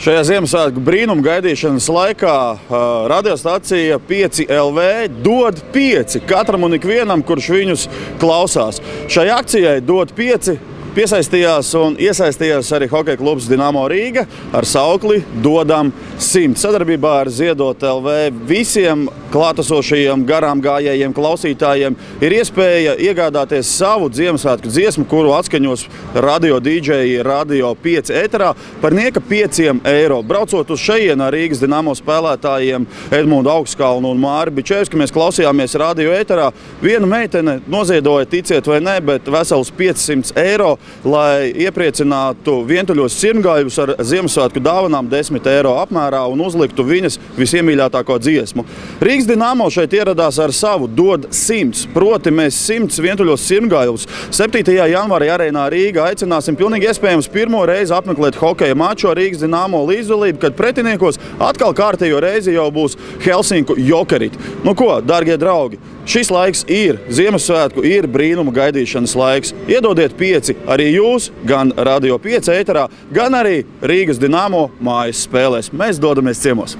Šajā Ziemassvētku brīnumu gaidīšanas laikā radiostacija 5 LV dod 5 katram un ikvienam, kurš viņus klausās. Šai akcijai dod 5 piesaistījās un iesaistījās arī hokeja klubs Dinamo Rīga ar saukli Dodam 100. Sadarbībā ar Ziedot LV visiem klātesošajiem garām gājējiem, klausītājiem ir iespēja iegādāties savu Ziemassvētku dziesmu, kuru atskaņos radio dīdžeji Radio 5 ēterā par nieka 5 eiro. Braucot uz šejienu ar Rīgas Dinamo spēlētājiem Edmundu Augskalnu un Māri Bičevski, mēs klausījāmies radio ēterā. Viena meitene noziedoja, ticiet vai ne, bet veselus 500 eiro, lai iepriecinātu vientuļos sirmgāļus ar Ziemassvētku dāvanām 10 eiro apmērā un uzliktu viņas visiemīļātāko dziesmu. Rīgas Dinamo šeit ieradās ar savu Dod 100, proti mēs 100 vientuļos sirmgāļus 7. janvārī arēnā Rīgā aicināsim pilnīgi iespējams pirmo reizi apmeklēt hokeja maču ar Rīgas Dinamo līdzdalību, kad pretiniekos atkal kārtējo reizi jau būs Helsinku Jokeriti. Nu ko, dārgie draugi, šis laiks ir Ziemassvētku, ir brīnumu gaidīšanas laiks. Iedodiet 5 arī jūs, gan Radio 5 ēterā, gan arī Rīgas Dinamo mājas spēlēs. Mēs dodamies ciemos!